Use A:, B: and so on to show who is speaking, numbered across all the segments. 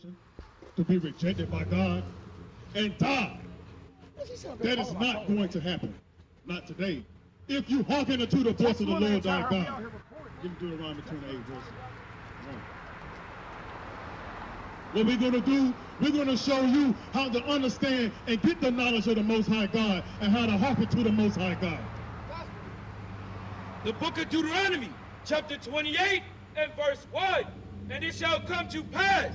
A: position to be rejected by God and die. That is not going to happen. Not today. If you hearken unto the voice of the Lord thy God. Give me Deuteronomy 28, verse 1. What we're going to do, we're going to show you how to understand and get the knowledge of the Most High God and how to hearken to the Most High God.
B: The book of Deuteronomy, chapter 28 and verse 1. And it shall come to pass,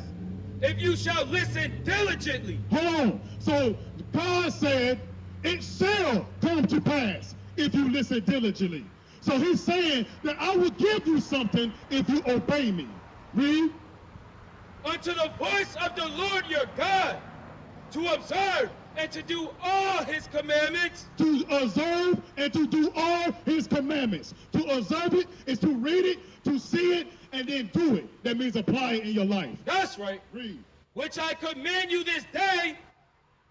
B: if you shall listen diligently.
A: Hold on. So God said, it shall come to pass if you listen diligently. So he's saying that I will give you something if you obey me. Read.
B: Unto the voice of the Lord your God, to observe and to do all his commandments.
A: To observe and to do all his commandments. To observe it is to read it, to see it, and then do it. That means apply it in your life.
B: That's right.
A: Read.
B: Which I command you this day,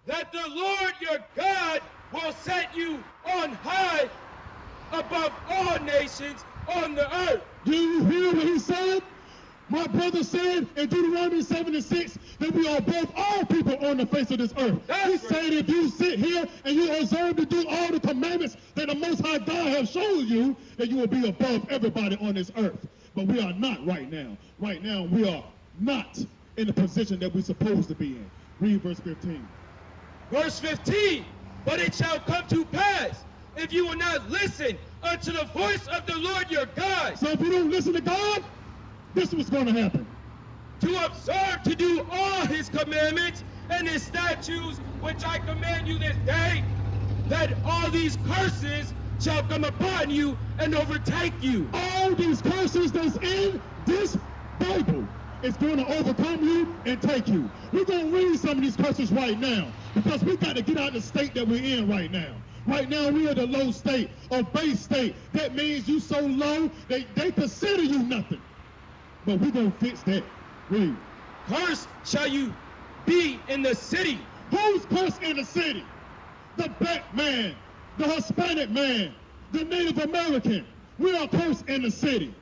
B: that the Lord your God will set you on high above all nations on the earth.
A: Do you hear what he said? My brother said in Deuteronomy 7:6 that we are above all people on the face of this earth. He said if you sit here and you observe to do all the commandments that the Most High God has shown you, that you will be above everybody on this earth. But we are not right now. Right now we are not in the position that we're supposed to be in. Read verse 15.
B: Verse 15, but it shall come to pass, if you will not listen unto the voice of the Lord your God.
A: So if you don't listen to God, this is what's going to happen.
B: To observe to do all his commandments and his statutes, which I command you this day, that all these curses shall come upon you and overtake you.
A: All these curses that's in this Bible is going to overcome you and take you. We're going to read some of these curses right now because we got to get out of the state that we're in right now. Right now, we're in the low state or base state. That means you so low, they consider you nothing. But we're going to fix that. Read.
B: Cursed shall you be in the city.
A: Who's cursed in the city? The black man, the Hispanic man, the Native American. We are cursed in the city.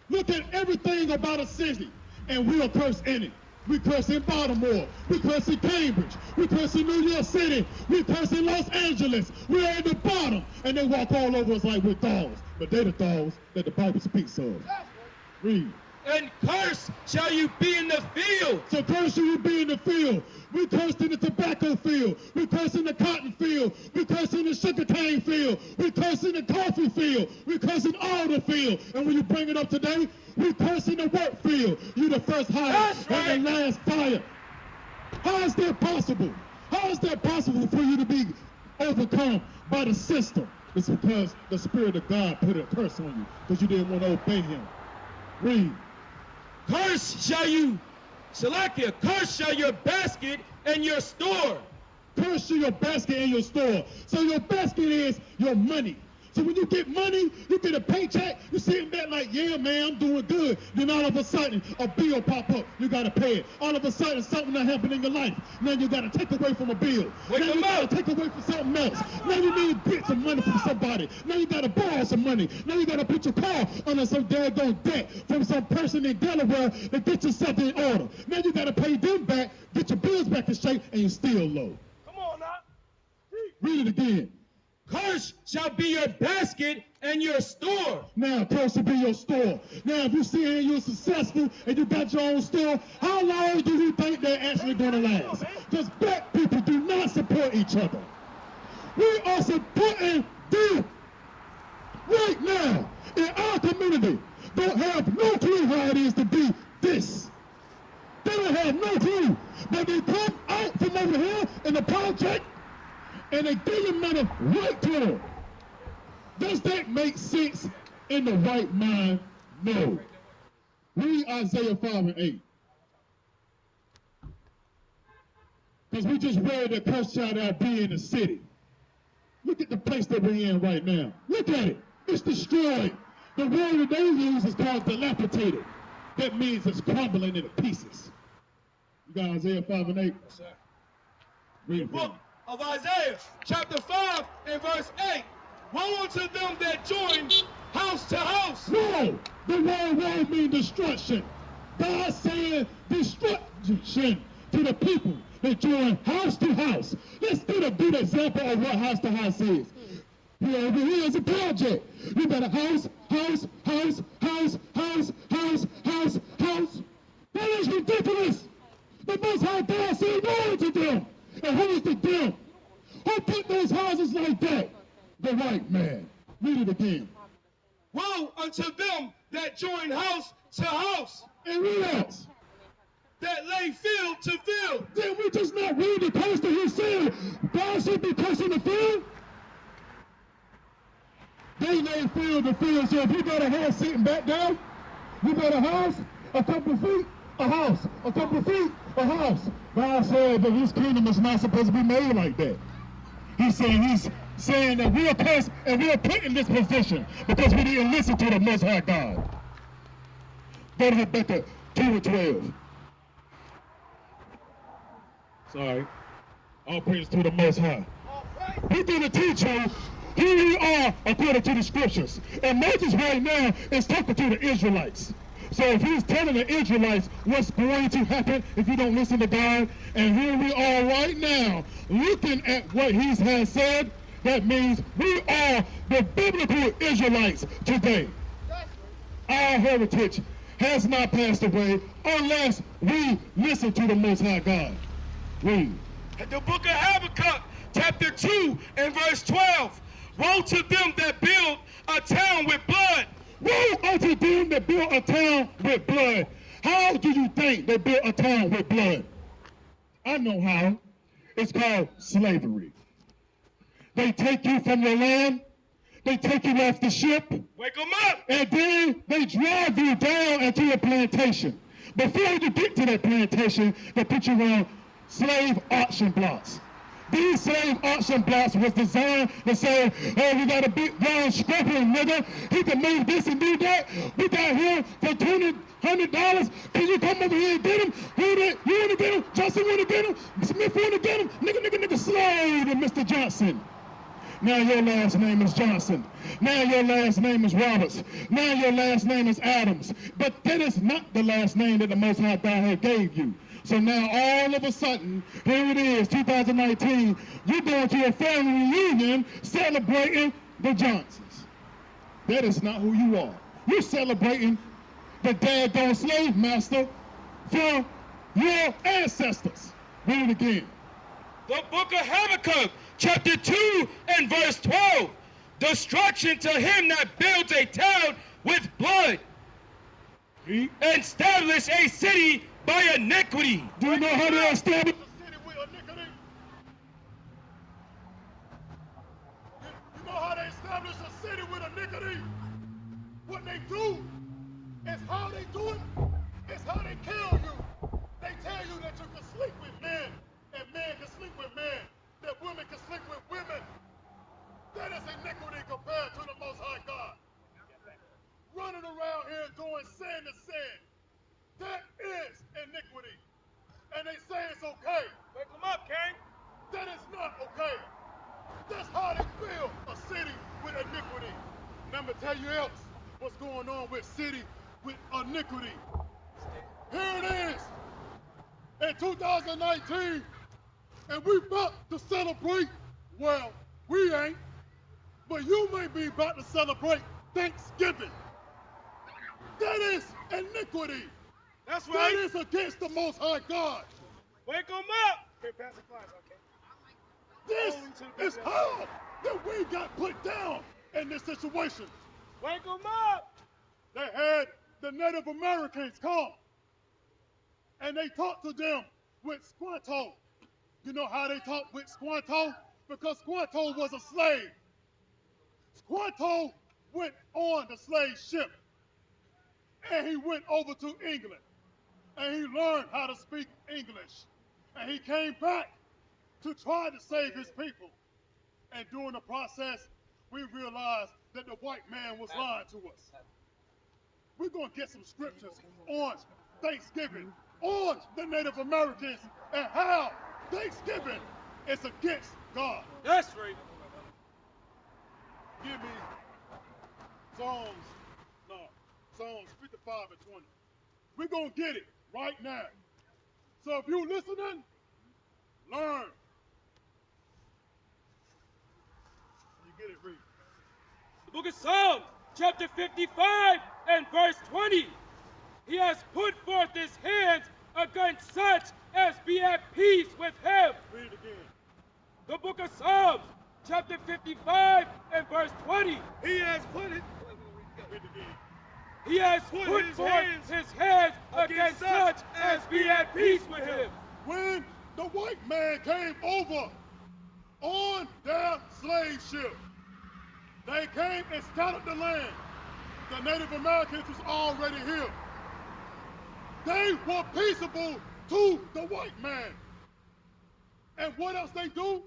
A: Look at everything about a city, and we are cursed in it. We curse in Baltimore. We curse in Cambridge. We curse in New York City. We curse in Los Angeles. We are at the bottom, and they walk all over us like we're dogs. But they're the dogs that the Bible speaks of. Read.
B: And cursed shall you be in the field.
A: So cursed shall you be in the field. We cursed in the tobacco field. We cursed in the cotton field. We cursed in the sugarcane field. We cursed in the coffee field. We cursed in all the field. And when you bring it up today, we curse in the work field. You the first hire and the last fire. How is that possible? How is that possible for you to be overcome by the system? It's because the Spirit of God put a curse on you because you didn't want to obey him. Read.
B: Cursed shall you, Shalakia, cursed shall your basket and your store.
A: Cursed shall your basket and your store. So your basket is your money. So when you get money, you get a paycheck, you sitting there like, yeah, man, I'm doing good. Then all of a sudden, a bill pop up. You got to pay it. All of a sudden, something that happened in your life. Now you got to take away from a bill. Now you got to take away from something else. Now you need to get some money from somebody. Now you got to borrow some money. Now you got to put your car under some daggone debt from some person in Delaware to get yourself in order. Now you got to pay them back, get your bills back in shape, and you're still low.
B: Come on now.
A: Read it again.
B: Cursed shall be your basket and your store.
A: Now, cursed will be your store. Now, if you see here you're successful and you got your own store, how long do you think they're actually going to last? Because black people do not support each other. We are supporting them right now in our community. Don't have no clue how it is to be this. They don't have no clue. But they come out from over here in the project and they give you money right to them. Does that make sense in the right mind? No. Read Isaiah 5 and 8. Because we just read that cursed shall thou be in the city. Look at the place that we're in right now. Look at it. It's destroyed. The word that they use is called dilapidated. That means it's crumbling into pieces. You got Isaiah 5 and 8?
B: Yes, sir.
A: Read it.
B: Book of Isaiah, chapter 5 and verse 8. Woe unto them that join house to house.
A: No! The word woe means destruction. God saying destruction to the people that join house to house. Let's get a good example of what house to house is. Here over here is a project. You got a house. That is ridiculous. The Most High God said no to them. And who is the them? Who put those houses like that? The white man. Read it again.
B: Woe unto them that join house to house,
A: And what else?
B: that lay field to field.
A: Then we just not read the post that he said God should be cursing the field? They lay field to field. So if you got a house sitting back down, you got a house, a couple of feet, a house, a couple of feet, a house. God said that his kingdom is not supposed to be made like that. He's saying that we are cursed and we are put in this position because we didn't listen to the Most High God. Go to Habakkuk 2:12. Sorry. All praise to the Most High. He's going to teach you who we are according to the scriptures. And Moses right now is talking to the Israelites. So if he's telling the Israelites what's going to happen if you don't listen to God, and here we are right now looking at what he has said, that means we are the biblical Israelites today. Our heritage has not passed away unless we listen to the Most High God. Read.
B: The book of Habakkuk, chapter 2 and verse 12. Woe to them that build a town with blood.
A: Woe unto them that build a town with blood. How do you think they built a town with blood? I know how. It's called slavery. They take you from your land. They take you off the ship.
B: Wake them up.
A: And then they drive you down into a plantation. Before you get to that plantation, they put you on slave auction blocks. These slave auction blocks was designed to say, hey, we got a big brown scraper nigga. He can move this and do that. We got him for $100. Can you come over here and get him? You want to get him? Johnson want to get him? Smith want to get him? Nigga, slave to Mr. Johnson. Now your last name is Johnson. Now your last name is Roberts. Now your last name is Adams. But that is not the last name that the Most High God had gave you. So now all of a sudden, here it is, 2019, you're going to a family reunion celebrating the Johnsons. That is not who you are. You're celebrating the daggone slave master from your ancestors. Read it again.
B: The book of Habakkuk, chapter 2 and verse 12. Destruction to him that builds a town with blood. Establish a city by iniquity.
A: Do you know how they establish a city with iniquity? You know how they establish a city with iniquity? What they do is how they do it, is how they kill you. They tell you that you can sleep with men, and men can sleep with men, that women can sleep with women. That is iniquity compared to the Most High God. Running around here doing sin to sin. That is iniquity. And they say it's okay.
B: Wake them up, King.
A: That is not okay. That's how they build a city with iniquity. Let me tell you else what's going on with city with iniquity. Here it is. In 2019, and we about to celebrate, well, we ain't, but you may be about to celebrate Thanksgiving. That is iniquity.
B: That's right.
A: That is against the Most High God.
B: Wake them up. Okay, pass the flies, okay.
A: This is how that we got put down in this situation.
B: Wake them up.
A: They had the Native Americans come, and they talked to them with Squanto. You know how they talked with Squanto? Because Squanto was a slave. Squanto went on the slave ship, and he went over to England, and he learned how to speak English, and he came back to try to save his people. And during the process, we realized that the white man was lying to us. We're going to get some scriptures on Thanksgiving, on the Native Americans, and how Thanksgiving is against God.
B: That's right.
A: Give me Psalms 55 and 20. We're going to get it right now. So if you listening, learn. You get it, read.
B: The book of Psalms, chapter 55 and verse 20. He has put forth his hands against such as be at peace with him.
A: Read it again.
B: The book of Psalms, chapter 55 and verse 20.
C: He has put it.
A: Read it again.
B: He has put forth his hands against such as be at peace with him.
A: When the white man came over on their slave ship, they came and scattered the land. The Native Americans was already here. They were peaceable to the white man. And what else they do?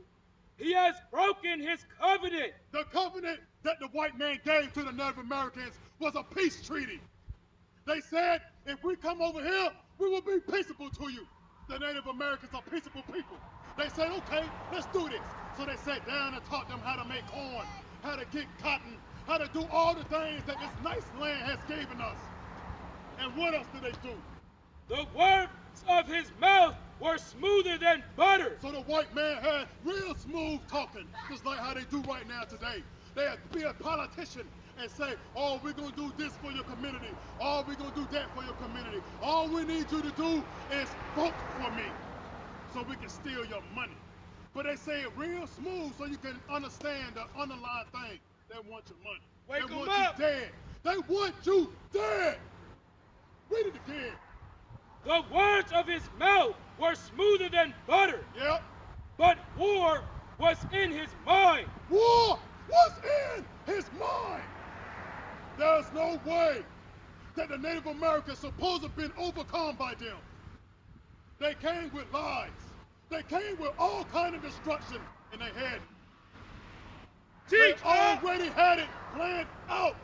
B: He has broken his covenant.
A: The covenant that the white man gave to the Native Americans was a peace treaty. They said, if we come over here, we will be peaceable to you. The Native Americans are peaceable people. They said, okay, let's do this. So they sat down and taught them how to make corn, how to get cotton, how to do all the things that this nice land has given us. And what else did they do?
B: The words of his mouth were smoother than butter.
A: So the white man had real smooth talking, just like how they do right now today. They'd be a politician and say, oh, we're going to do this for your community. Oh, we're going to do that for your community. All we need you to do is vote for me so we can steal your money. But they say it real smooth so you can understand the underlying thing. They want your money.
C: Wake
A: they
C: 'em
A: want
C: up.
A: you dead. They want you dead. Read it again.
B: The words of his mouth were smoother than butter.
A: Yep.
B: But war was in his mind.
A: War was in his mind. There's no way that the Native Americans supposed to have been overcome by them. They came with lies. They came with all kind of destruction in their head. They already had it planned out.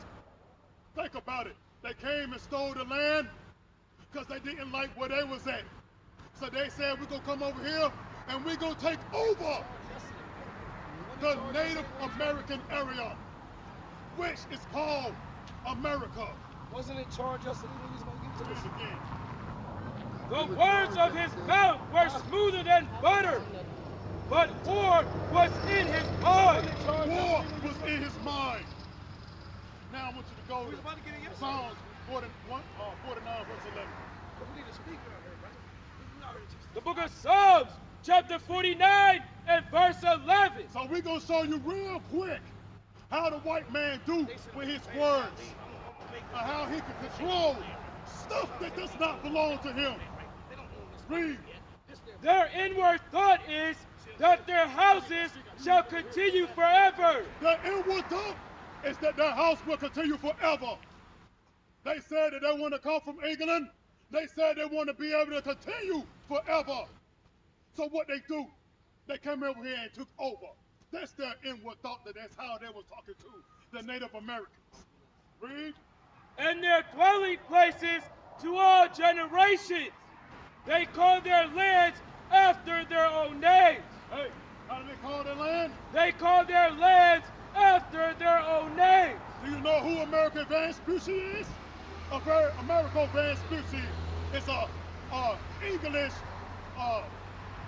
A: Think about it. They came and stole the land because they didn't like where they was at. So they said, we're going to come over here and we're going to take over the Native American area, which is called America.
C: Wasn't it charged yesterday when he was going to get to
A: Read
C: this?
A: it again.
B: The words of his mouth were smoother than butter. But war was in his mind.
A: War was in his mind. Now I want you to go
C: We was about to get it yesterday.
A: Psalms 49, verse 11.
C: But we need a speaker out here, right? We already just-
B: The book of Psalms, chapter 49 and verse 11.
A: So we're going to show you real quick how the white man do with his words. And how he can control stuff that does not belong to him. Read.
B: Their inward thought is that their houses shall continue forever.
A: The inward thought is that their house will continue forever. They said that they want to come from England. They said they want to be able to continue forever. So what they do, they came over here and took over. That's their inward thought, that's how they was talking to the Native Americans. Read.
B: And their dwelling places to all generations. They call their lands after their own names.
A: Hey, how do they call their land?
B: They call their lands after their own names.
A: Do you know who American Vespucci is? American Vespucci is a English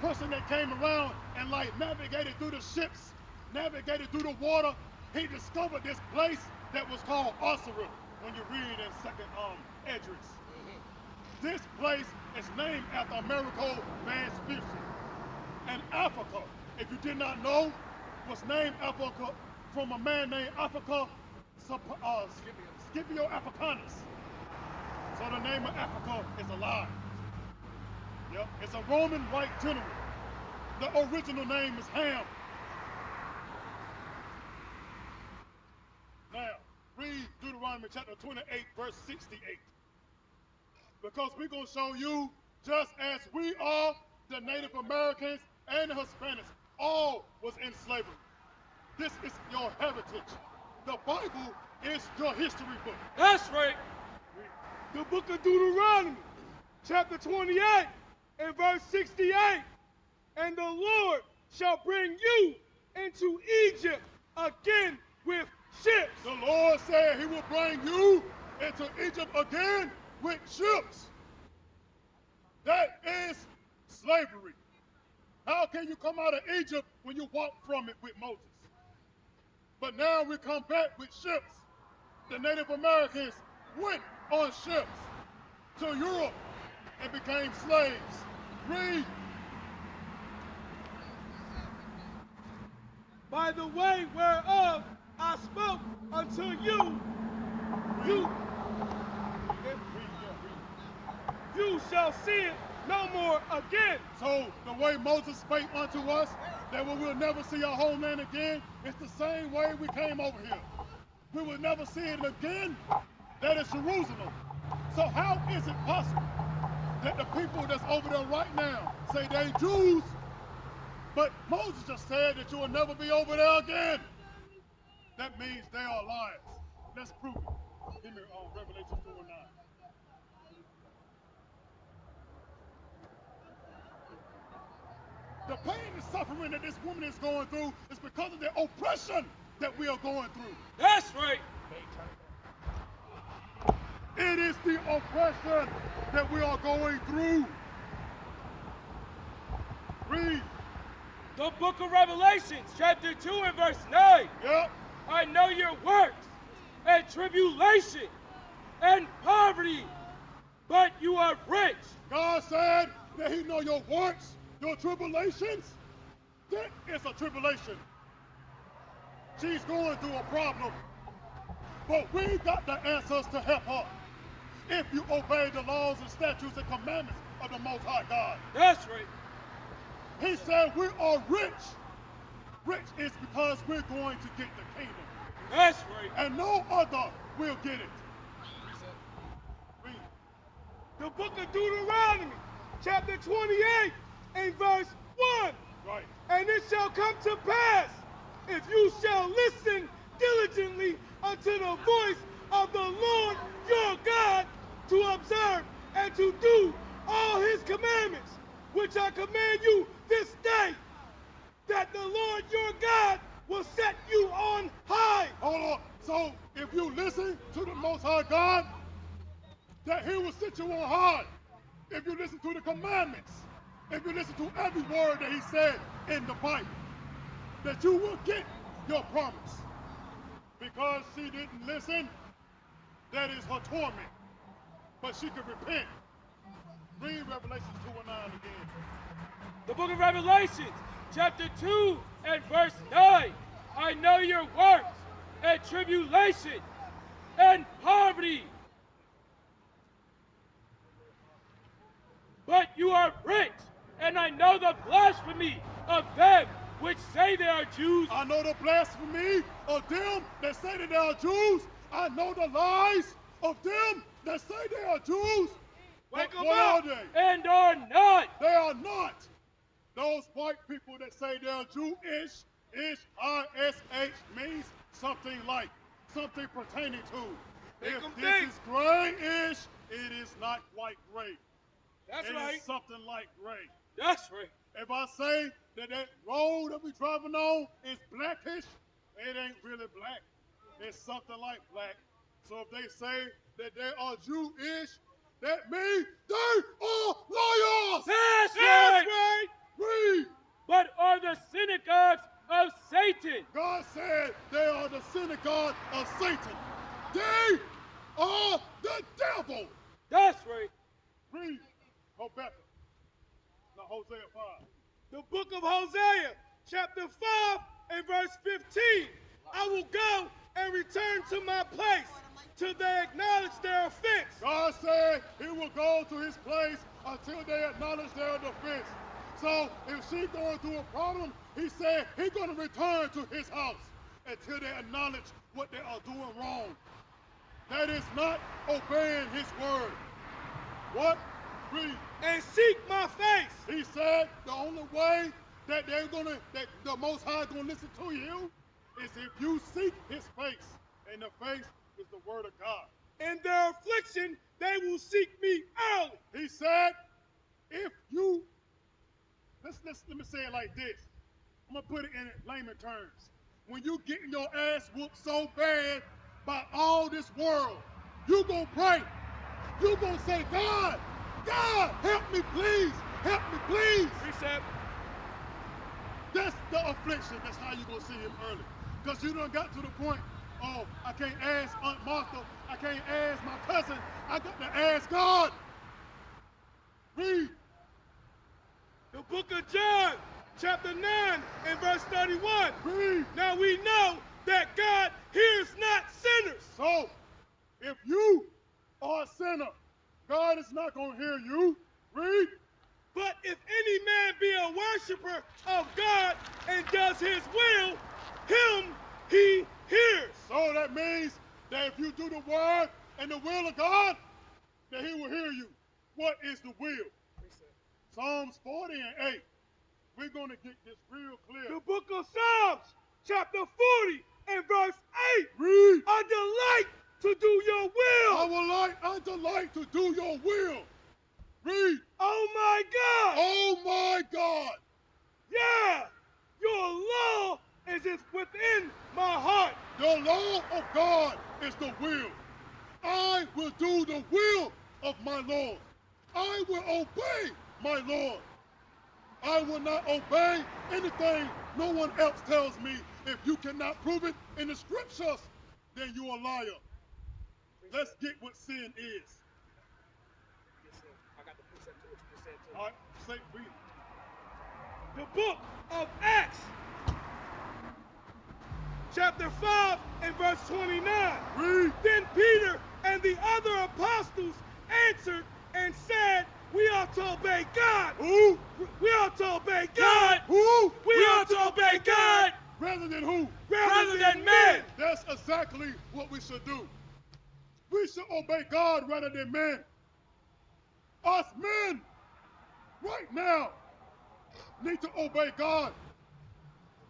A: person that came around and like navigated through the ships, navigated through the water. He discovered this place that was called Osira when you read in Second Esdras. This place is named after Americo Vespucci. And Africa, if you did not know, was named Africa from a man named Scipio Africanus. So the name of Africa is a lie. Yep, it's a Roman white general. The original name is Ham. Now, read Deuteronomy chapter 28, verse 68. Because we're going to show you, just as we are, the Native Americans and the Hispanics, all was in slavery. This is your heritage. The Bible is your history book.
B: That's right.
C: The book of Deuteronomy, chapter 28 and verse 68. And the Lord shall bring you into Egypt again with ships.
A: The Lord said he will bring you into Egypt again with ships. That is slavery. How can you come out of Egypt when you walk from it with Moses? But now we come back with ships. The Native Americans went on ships to Europe and became slaves. Read.
C: By the way whereof I spoke unto you, you shall see it no more again.
A: So the way Moses spake unto us, that we will never see our homeland again, it's the same way we came over here. We will never see it again. That is Jerusalem. So how is it possible that the people that's over there right now say they Jews, but Moses just said that you will never be over there again? That means they are liars. Let's prove it. Give me Revelation 2:9. The pain and suffering that this woman is going through is because of the oppression that we are going through.
B: That's right.
A: It is the oppression that we are going through. Read.
B: The book of Revelations, chapter 2 and verse 9.
A: Yep.
B: I know your works and tribulation and poverty, but you are rich.
A: God said that he know your works, your tribulations. That is a tribulation. She's going through a problem. But we got the answers to help her. If you obey the laws and statutes and commandments of the Most High God.
B: That's right.
A: He said we are rich. Rich is because we're going to get the kingdom.
B: That's right.
A: And no other will get it. Read.
C: The book of Deuteronomy, chapter 28 and verse 1.
A: Right.
C: And it shall come to pass, if you shall listen diligently unto the voice of the Lord your God, to observe and to do all his commandments, which I command you this day, that the Lord your God will set you on high.
A: Hold on. So if you listen to the Most High God, that he will set you on high. If you listen to the commandments, if you listen to every word that he said in the Bible, that you will get your promise. Because she didn't listen, that is her torment. But she can repent. Read Revelation 2:9 again.
B: The book of Revelations, chapter 2 and verse 9. I know your works and tribulation and poverty, but you are rich, and I know the blasphemy of them which say they are Jews.
A: I know the blasphemy of them that say that they are Jews. I know the lies of them that say they are Jews.
C: Wake
A: But
C: them
A: what
C: up.
A: are they?
B: And are not.
A: They are not. Those white people that say they're Jewish, I-S-H means something like, something pertaining to.
C: Make
A: If
C: 'em
A: this
C: think.
A: is grayish, it is not quite gray.
B: That's
A: It
B: right.
A: is something like gray.
B: That's right.
A: If I say that that road that we're driving on is blackish, it ain't really black. It's something like black. So if they say that they are Jewish, that means they are liars.
B: That's
C: That's
B: right.
C: right.
A: Read.
B: But are the synagogues of Satan.
A: God said they are the synagogue of Satan. They are the devil.
B: That's right.
A: Read. Habakkuk. Now Hosea 5.
C: The book of Hosea, chapter 5 and verse 15. I will go and return to my place till they acknowledge their offense.
A: God said he will go to his place until they acknowledge their defense. So if she's going through a problem, he said he's going to return to his house until they acknowledge what they are doing wrong. That is not obeying his word. What? Read.
C: And seek my face.
A: He said the only way that that the Most High is gonna listen to you is if you seek his face. And the face is the word of God.
C: In their affliction, they will seek me early.
A: He said, if you let me say it like this. I'm gonna put it in layman terms. When you getting your ass whooped so bad by all this world, you gonna pray. You gonna say, God, help me please. Help me, please.
C: Precept.
A: That's the affliction. That's how you're going to see him early. Because you done got to the point, oh, I can't ask Aunt Martha. I can't ask my cousin. I got to ask God. Read.
C: The book of John, chapter 9 and verse 31.
A: Read.
C: Now we know that God hears not sinners.
A: So, if you are a sinner, God is not going to hear you. Read.
C: But if any man be a worshiper of God and does his will, him he hears.
A: So that means that if you do the word and the will of God, that he will hear you. What is the will? Psalms 40 and 8. We're going to get this real clear.
C: The book of Psalms, chapter 40 and verse 8.
A: Read.
C: I delight to do your will.
A: I delight to do your will. Read.
C: Oh my God.
A: Oh my God.
C: Yeah. Your law is within my heart.
A: The law of God is the will. I will do the will of my Lord. I will obey my Lord. I will not obey anything no one else tells me. If you cannot prove it in the scriptures, then you're a liar. Let's get what sin is.
C: I got the precept to what you just said too.
A: All right, say, read it.
C: The book of Acts, chapter 5 and verse 29.
A: Read.
C: Then Peter and the other apostles answered and said, we ought to obey God.
A: Who?
C: We ought to obey God.
A: Who?
C: We ought to obey God.
A: Rather than who?
C: Rather than men.
A: That's exactly what we should do. We should obey God rather than men. Us men, right now, need to obey God.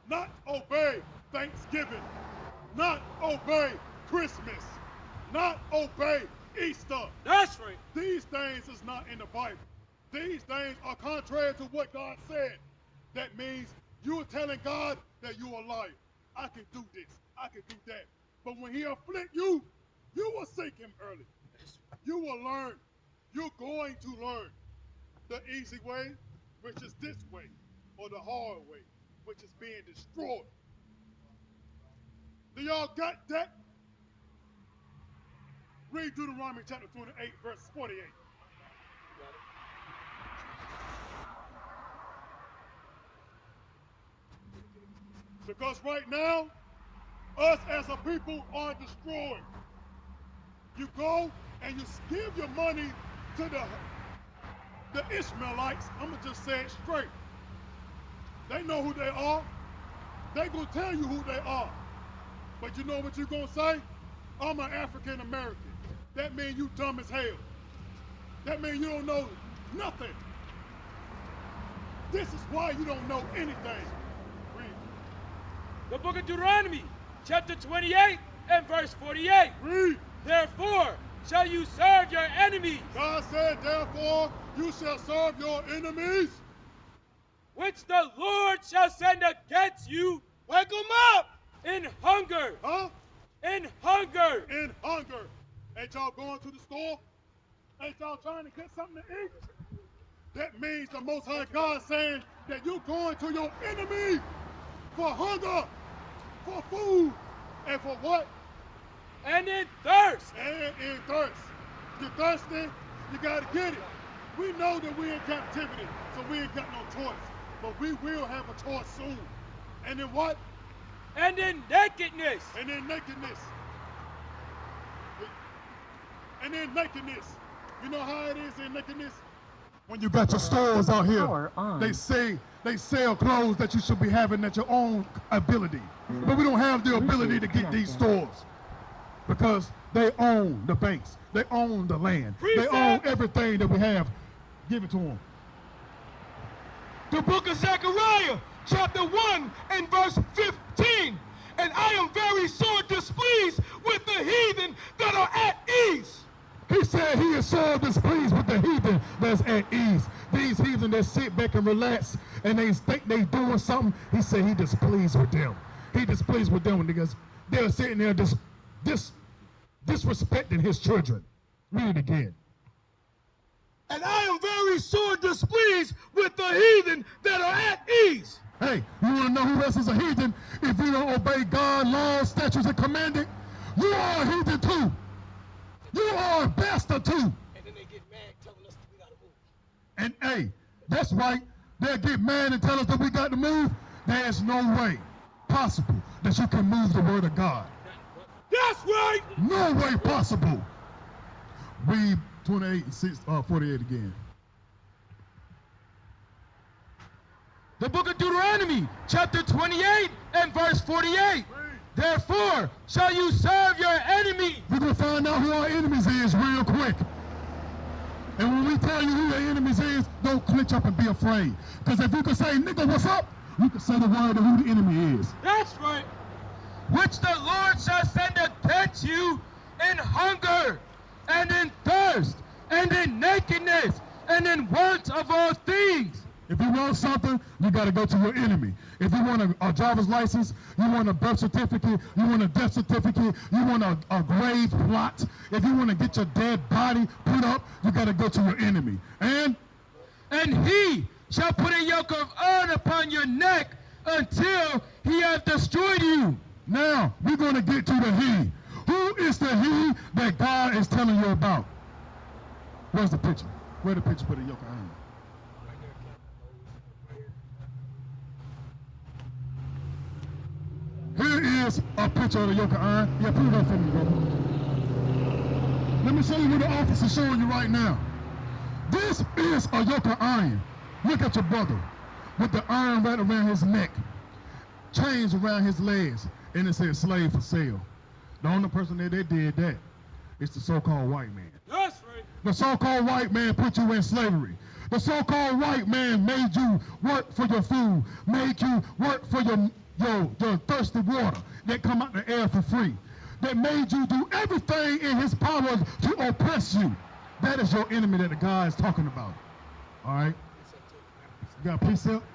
A: Not obey Thanksgiving. Not obey Christmas. Not obey Easter.
C: That's right.
A: These things is not in the Bible. These things are contrary to what God said. That means you're telling God that you're a liar. I can do this. I can do that. But when he afflict you, you will seek him early. You will learn. You're going to learn the easy way, which is this way, or the hard way, which is being destroyed. Do y'all got that? Read Deuteronomy chapter 28, verse 48. Because right now, us as a people are destroyed. You go and you give your money to the Ishmaelites. I'm going to just say it straight. They know who they are. They're going to tell you who they are. But you know what you're going to say? I'm an African American. That means you dumb as hell. That means you don't know nothing. This is why you don't know anything. Read.
B: The book of Deuteronomy, chapter 28 and verse 48.
A: Read.
B: Therefore shall you serve your enemies,
A: God said, therefore you shall serve your enemies,
B: which the Lord shall send against you.
C: Wake them up.
B: In hunger.
A: huh?
B: In hunger.
A: In hunger. Ain't y'all going to the store? Ain't y'all trying to get something to eat? That means the Most High God saying that you're going to your enemy for hunger, for food, and for what?
B: And in thirst.
A: And in thirst. You're thirsty, you gotta get it. We know that we're in captivity, so we ain't got no choice. But we will have a choice soon. And in what?
B: And in nakedness.
A: And in nakedness. And in nakedness. You know how it is in nakedness? When you got your stores out here, they say they sell clothes that you should be having at your own ability. But we don't have the ability to get these stores because they own the banks. They own the land. They own everything that we have. Give it to them.
D: The book of Zechariah, chapter 1 and verse 15. And I am very sore displeased with the heathen that are at ease.
A: He said he is so displeased with the heathen that's at ease. These heathen that sit back and relax and they think they doing something, he said he displeased with them. He displeased with them because they're sitting there disrespecting his children. Read it again.
D: And I am very very sore displeased with the heathen that are at ease.
A: Hey, you want to know who else is a heathen? If you don't obey God's laws, statutes, and commandments, you are a heathen too. You are a bastard too.
D: And then they get mad telling us that we gotta move.
A: And hey, that's right. They'll get mad and tell us that we got to move. There's no way possible that you can move the word of God.
C: That's right.
A: No way possible. Read 28 and 48 again.
B: The book of Deuteronomy, chapter 28 and verse 48. Therefore shall you serve your enemy.
A: We're going to find out who our enemies is real quick. And when we tell you who your enemies is, don't clinch up and be afraid. Because if you can say, nigga, what's up? You can say the word of who the enemy is.
C: That's right.
B: Which the Lord shall send against you in hunger, and in thirst, and in nakedness, and in want of all things.
A: If you want something, you got to go to your enemy. If you want a driver's license, you want a birth certificate, you want a death certificate, you want a grave plot, if you want to get your dead body put up, you got to go to your enemy. And
B: he shall put a yoke of iron upon your neck until he hath destroyed you.
A: now we're going to get to the he. Who is the he that God is telling you about? Where's the picture? Where's the picture for the yoke of iron? Here is a picture of the yoke of iron. Yeah, put it up for me, brother. Let me show you what the officer is showing you right now. This is a yoke of iron. Look at your brother with the iron right around his neck, chains around his legs, and it says slave for sale. The only person that did that is the so-called white man.
C: That's right.
A: The so-called white man put you in slavery. The so-called white man made you work for your food, made you work for your thirsty water that come out the air for free, that made you do everything in his power to oppress you. That is your enemy that the guy is talking about. All right? You got a precept?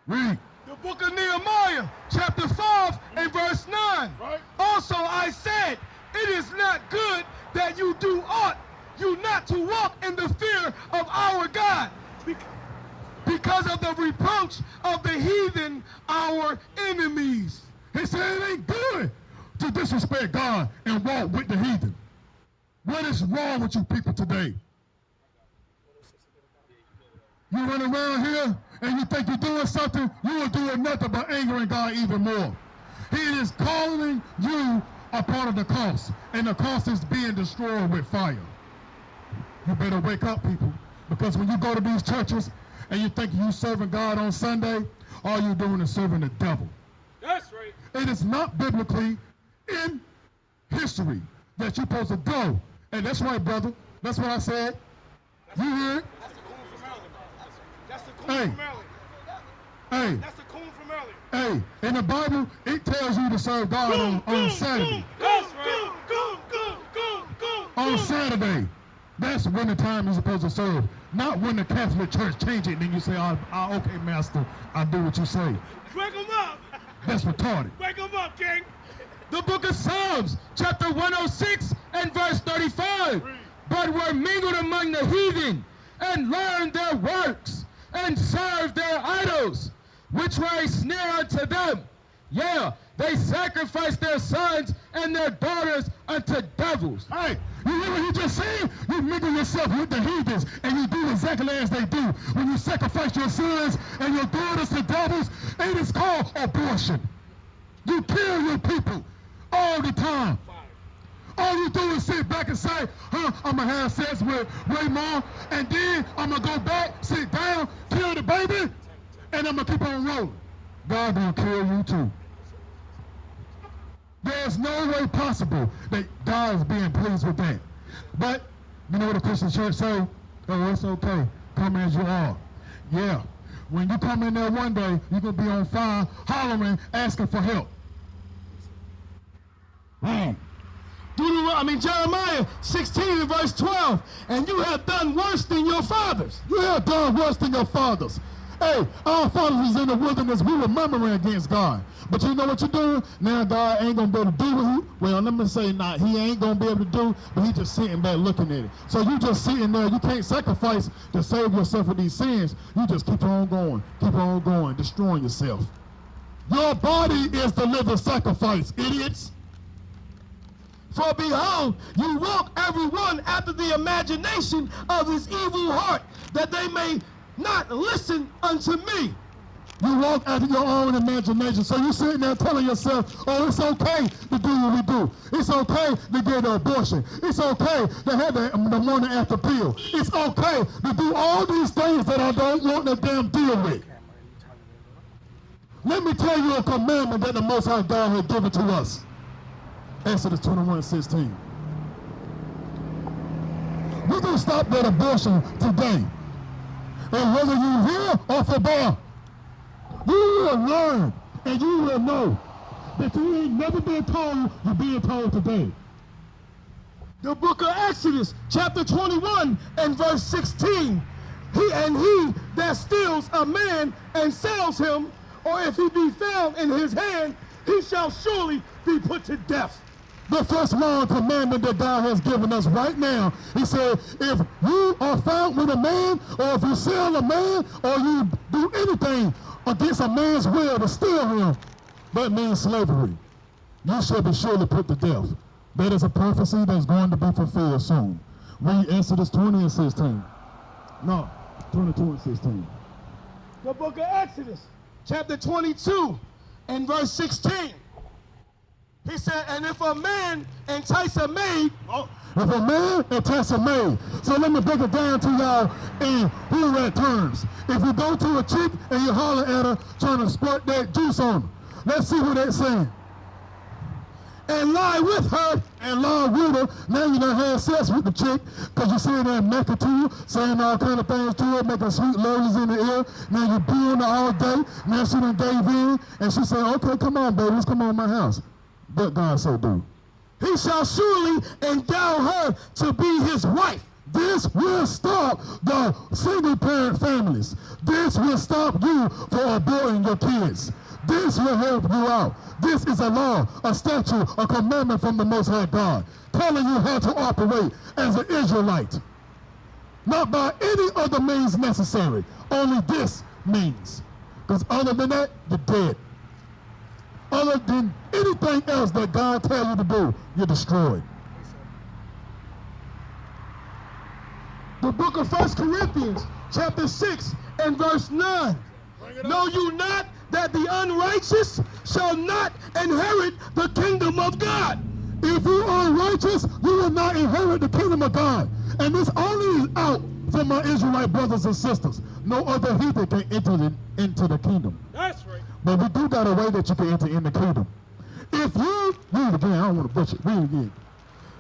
A: Read.
D: The book of Nehemiah, chapter 5 and verse 9.
C: Right.
D: Also I said, it is not good that you do aught, you not to walk in the fear of our God, because of the reproach of the heathen, our enemies.
A: He said it ain't good to disrespect God and walk with the heathen. What is wrong with you people today? You run around here and you think you're doing something, you are doing nothing but angering God even more. He is calling you a part of the cost, and the cost is being destroyed with fire. You better wake up, people, because when you go to these churches and you think you serving God on Sunday, all you're doing is serving the devil.
C: That's right.
A: It is not biblically in history that you're supposed to go. And that's right, brother. That's what I said. You hear it?
C: That's the coon
A: Hey.
C: from earlier.
A: Hey,
C: That's the coon from earlier.
A: hey, in the Bible, it tells you to serve God on Saturday.
C: That's right.
A: On Saturday. That's when the time you're supposed to serve. Not when the Catholic Church change it and then you say, okay, master, I'll do what you say.
C: Wake them up.
A: That's retarded.
C: Wake them up, King.
B: The book of Psalms, chapter 106 and verse 35. But were mingled among the heathen, and learned their works, and served their idols, which were a snare unto them. Yeah, they sacrificed their sons and their daughters unto devils.
A: Hey, you hear what he just said? You mingle yourself with the heathens, and you do exactly as they do. When you sacrifice your sons and your daughters to devils, it is called abortion. You kill your people all the time. All you do is sit back and say, I'm going to have sex with Raymond, and then I'm going to go back, sit down, kill the baby, and I'm going to keep on rolling. God going to kill you too. There's no way possible that God is being pleased with that. But, you know what the Christian church say? Oh, it's okay. Come as you are. Yeah. When you come in there one day, you're going to be on fire, hollering, asking for help.
D: Jeremiah 16 and verse 12. And you have done worse than your fathers.
A: You have done worse than your fathers. Hey, our fathers was in the wilderness. We were murmuring against God. But you know what you're doing? Now God ain't going to be able to do what he, well, let me say not, he ain't going to be able to do, but he just sitting back looking at it. So you just sitting there. You can't sacrifice to save yourself of these sins. You just keep on going, destroying yourself. Your body is the living sacrifice, idiots.
D: For behold, you walk every one after the imagination of his evil heart, that they may not listen unto me.
A: You walk after your own imagination. So you sitting there telling yourself, oh, it's okay to do what we do. It's okay to get an abortion. It's okay to have the morning after pill. It's okay to do all these things that I don't want to damn deal with. Let me tell you a commandment that the Most High God had given to us. Exodus 21:16. We're going to stop that abortion today. And whether you hear or forbear, you will learn and you will know that you ain't never been told, you're being told today.
D: The book of Exodus, chapter 21 and verse 16. He that steals a man and sells him, or if he be found in his hand, he shall surely be put to death.
A: The first law and commandment that God has given us right now, he said, if you are found with a man, or if you sell a man, or you do anything against a man's will to steal him, that means slavery. You shall be surely put to death. That is a prophecy that's going to be fulfilled soon. Read Exodus 20:16. No, 22:16.
D: The book of Exodus, chapter 22 and verse 16. He said, and if a man entice a maid,
A: if a man entice a maid. So let me break it down to y'all in hood terms. If you go to a chick and you holler at her trying to squirt that juice on her, let's see what that's saying.
D: and lie with her,
A: and lie with her. Now you done had sex with the chick because you sitting there making to her, saying all kind of things to her, making sweet lovers in the ear. Now you being her all day. Now she done gave in, and she said, okay, come on, baby, let's come on my house. But God so do.
D: he shall surely endow her to be his wife.
A: This will stop the single parent families. This will stop you from aborting your kids. This will help you out. This is a law, a statute, a commandment from the Most High God, telling you how to operate as an Israelite. Not by any other means necessary, only this means. Because other than that, you're dead. Other than anything else that God tells you to do, you're destroyed.
D: The book of 1 Corinthians, chapter 6 and verse 9. Know you not that the unrighteous shall not inherit the kingdom of God?
A: If you are righteous, you will not inherit the kingdom of God. And this only is out for my Israelite brothers and sisters. No other heathen can enter into the kingdom.
C: That's right.
A: But we do got a way that you can enter in the kingdom. If you, read it again, I don't want to butcher it, read it again.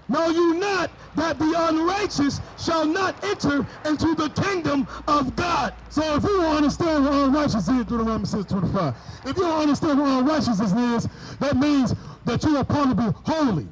D: Know you not that the unrighteous shall not enter into the kingdom of God?
A: So if you don't understand what unrighteousness is, Deuteronomy 6:25. If you don't understand what unrighteousness is, that means that you are supposed to be holy.